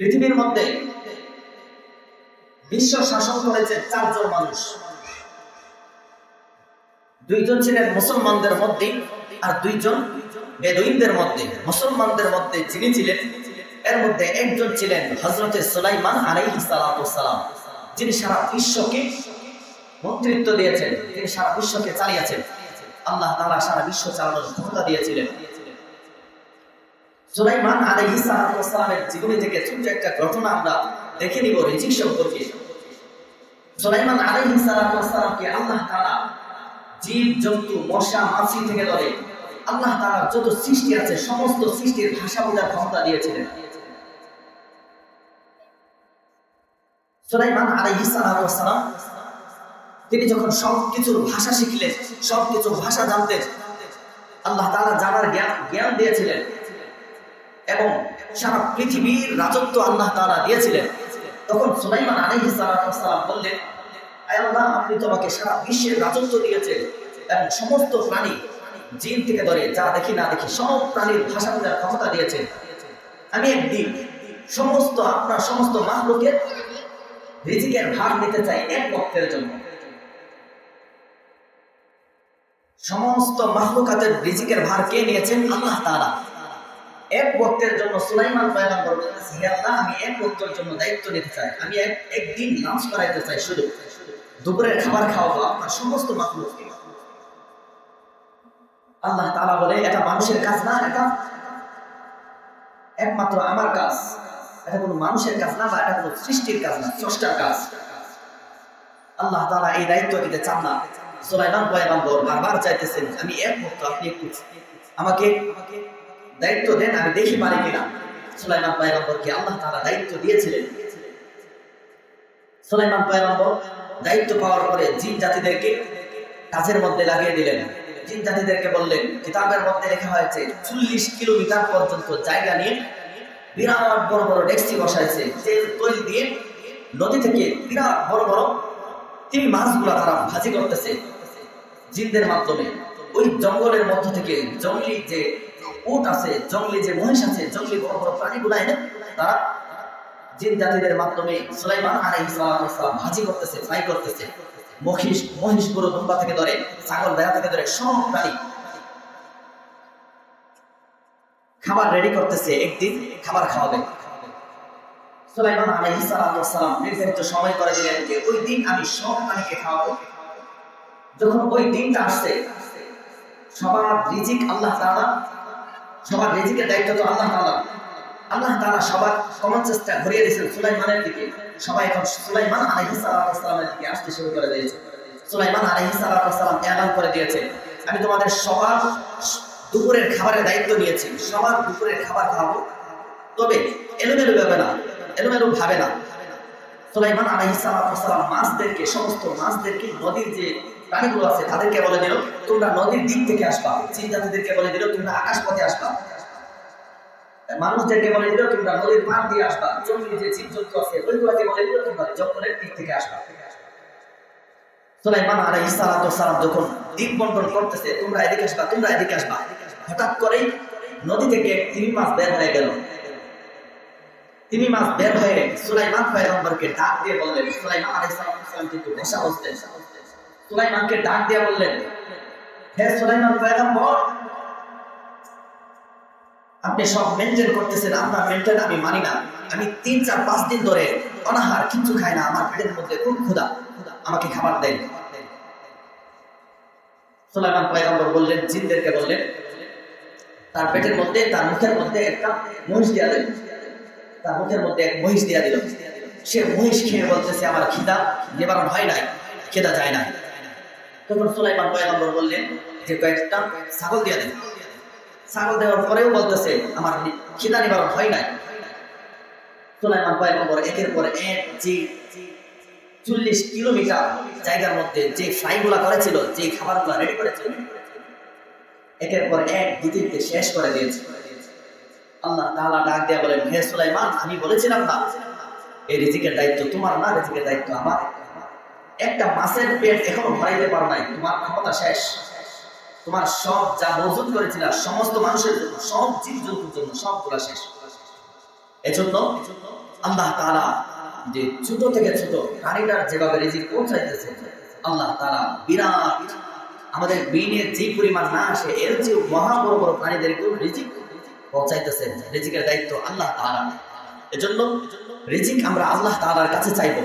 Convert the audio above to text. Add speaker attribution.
Speaker 1: পৃথিবীর মধ্যে বিশ্ব শাসন করেছে চারজন মানুষ। দুইজন ছিলেন মুসলমানদের মধ্যে আর দুইজন বেদুইনদের মধ্যে। মুসলমানদের মধ্যে যিনি ছিলেন এর মধ্যে একজন ছিলেন হযরত সুলাইমান আলাইহিস সালাম, যিনি সারা বিশ্বকে মন্ত্রিত্ব দিয়েছেন, তিনি সারা বিশ্বকে চালিয়েছেন। আল্লাহ তাআলা সারা বিশ্ব চালানোর ক্ষমতা দিয়েছিলেন। সুলাইমান আলাইহিস সালামের জীবনী থেকে ছোট্ট একটা ঘটনা আমরা দেখে নিব রিজিক সম্পর্কে। সুলাইমান আলাইহিস সালামকে আল্লাহ তাআলা জীব জন্তু মশা মাছি থেকে ধরে আল্লাহ তাআলা যত সৃষ্টি আছে সমস্ত সৃষ্টির ভাষা বোঝার ক্ষমতা দিয়েছিলেন। সুলাইমান আলাইহিস সালাম তিনি যখন সবকিছুর ভাষা শিখলেন, সবকিছুর ভাষা জানতেন, আল্লাহ তাআলা জানার জ্ঞান দিয়েছিলেন এবং সারা পৃথিবীর রাজত্ব আল্লাহ তাআলা দিয়েছিলেন। তখন সুলাইমান আলাইহিস সালাম বললেন, আয় আল্লাহ, আপনি তো আমাকে সারা বিশ্বের রাজত্ব দিয়েছেন এবং সমস্ত প্রাণী জিন থেকে ধরে যা দেখি না দেখি সব প্রাণীর ভাষা বোঝার ক্ষমতা দিয়েছেন। আমি একদিন আপনার সমস্ত মাখলুকের রিজিকের ভাগ নিতে চাই এক ওয়াক্তের জন্য। সমস্ত মাখলুকাতের রিজিকের ভার কে নিয়েছেন? আল্লাহ তাআলা। এক ওয়াক্তের জন্য সুলাইমান পয়গম্বর বলতেছে, হে আল্লাহ, আমি এক ওয়াক্তের জন্য দায়িত্ব নিতে চাই। আমি একদিন লাঞ্চ করাইতে চাই, শুধু দুপুরের খাবার খাওয়াবো আপনার সমস্ত মাখলুককে। আল্লাহ তাআলা বলে, এটা মানুষের কাজ না, এটা একমাত্র আমার কাজ। এটা কোনো মানুষের কাজ না বা এটা কোনো সৃষ্টির কাজ না, স্রষ্টার কাজ। আল্লাহ তাআলা এই দায়িত্ব দিতে চান না। সুলাইমান পয়গম্বর বারবার চাইতেছেন, আমি এক ওয়াক্ত, আপনি একটু আমাকে দায়িত্ব দেন, আমি দেখি পারি কিনা। সুলাইমান পয়গম্বরকে আল্লাহ তাআলা দায়িত্ব দিয়েছিলেন। সুলাইমান পয়গম্বর দায়িত্ব পাওয়ার পরে জিন জাতিদেরকে কাজের মধ্যে লাগিয়ে দিলেন। জিন জাতিদেরকে বললেন, কিতাবের মধ্যে লেখা হয়েছে 40 কিলোমিটার পর্যন্ত জায়গা নিয়ে বিরাট বড় বড় ডেকচি বসাইছে, তেল তৈল দিয়ে নদী থেকে বিরাট বড় বড় তিমি মাছগুলা তারা ভাজি করতেছে জিনদের মাধ্যমে। ওই জঙ্গলের মধ্য থেকে জঙ্গলি যে উট আছে, জঙ্গলি যে মহিষ আছে, জঙ্গলি বড় বড় প্রাণীগুলা এনে তারা জিন জাতিদের মাধ্যমে সুলাইমান আলাইহিস সালাম ভাজি করতেছে, ফ্রাই করতেছে। মহিষ গরু দুম্বা থেকে ধরে ছাগল ভেড়া থেকে ধরে সব প্রাণী খাবার রেডি করতেছে, একদিন খাবার খাওয়াবে। সুলাইমান আলাইহিস সালাম নির্ধারিত সময় করে দিলেন যে ওই দিন আমি সব প্রাণীকে খাওয়াবো। যখন ওই দিনটা আসছে, সবার রিজিক আল্লাহ তাআলা, সবার রিজিকের দায়িত্ব তো আল্লাহ তাআলা। আল্লাহ তাআলা সবার কমন চেষ্টা ঘুরিয়ে দিয়েছেন সুলাইমানের দিকে। সবাই এখন সুলাইমান আলাইহিস সালামের দিকে আসতে শুরু করে দিয়েছে। সুলাইমান আলাইহিস সালাম এলান করে দিয়েছে, আমি তোমাদের সবার দুপুরের খাবারের দায়িত্ব নিয়েছি, সবার দুপুরের খাবার খাওয়াবো, তবে এলোমেলো ভাবে না, এলোমেলো ভাবে না। সুলাইমান আলাইহিস সালাম মাছদেরকে, সমস্ত মাছদেরকে, নদীর যে প্রাণীগুলো আছে তাদেরকে বলে দিল, তোমরা নদীর দিক থেকে আসবা। জিন জাতিদেরকে বলে দিল, তোমরা আকাশ পথে আসবা। মানুষদেরকে বলে দিল, তোমরা নদীর পার দিয়ে আসবা। জঙ্গলি যে জীবজন্তু আছে ওইগুলোকে বলে দিল, তোমরা জঙ্গলের দিক থেকে আসবা। সুলাইমান আলাইহিস সালাম যখন দিক বন্টন করতেছে, তোমরা এদিকে আসবা, তোমরা এদিকে আসবা, হঠাৎ করেই নদী থেকে তিমি মাছ বের হয়ে গেল। তিমি মাছ বের হয়ে সুলাইমান পয়গম্বরকে ডাক দিয়ে বললেন, সুলাইমান আলাইহিস সালাম কিন্তু বসা বসতেন। সুলাইমানকে ডাক দিয়ে বললেন, হে সুলাইমান পয়গম্বর, আপনি সব মেনটেন করতেছেন, আপনার মেনটেন আমি মানি না। আমি 3-4-5 দিন ধরে অনাহার, কিছু খাই না, আমার পেটের মধ্যে খুব ক্ষুধা, আমাকে খাবার দেন। সুলাইমান পয়গম্বর বললেন, জিনদেরকে বললেন, তার পেটের মধ্যে, তার মুখের মধ্যে একটা মহিষ দিয়া দেন। তার মুখের মধ্যে এক মহিষ দিয়া দিল। সে মহিষ খেয়ে বলতেছে, আমার খিদা নিবারণ হয় নাই, খিদা যায় না। তখন সুলাইমান পয়গম্বর বললেন যে কয়েকটা ছাগল দিয়া দেন। ছাগল দেওয়ার পরেও বলতেছে, আমার খিদা নিবারণ হয় নাই। সুলাইমান পয়গম্বর একের পর এক যে 40 কিলোমিটার জায়গার মধ্যে যে ফ্রাইগুলা করেছিল, যে খাবারগুলা রেডি করেছিল, একের পর এক দুটিতে শেষ করে দিয়েছে। আল্লাহ তাআলা ডাক দিয়ে বলেন, হে সুলাইমান, আমি বলেছিলাম না এই রিজিকের দায়িত্ব তোমার না, রিজিকের দায়িত্ব আমার। একটা মাছের পেট এখনো ভরাইতে পারো নাই, তোমার ক্ষমতা শেষ। তোমার সব যা মজুদ করেছিল সমস্ত মানুষের জন্য, সব জীবজন্তুর জন্য, সবগুলা শেষ। এজন্য আল্লাহ তাআলা যে ছোট থেকে ছোট প্রাণীটার যেভাবে রিজিক পৌঁছাইতেছে, আল্লাহ তাআলা বিরাট আমাদের ব্রেইনের যে পরিমাণ না আসে এর যে মহা বড় বড় প্রাণীদেরকেও রিজিক পৌঁছাইতেছেন। রিজিকের দায়িত্ব আল্লাহ তাআলা। এজন্য রিজিক আমরা আল্লাহ তাআলার কাছে চাইবো।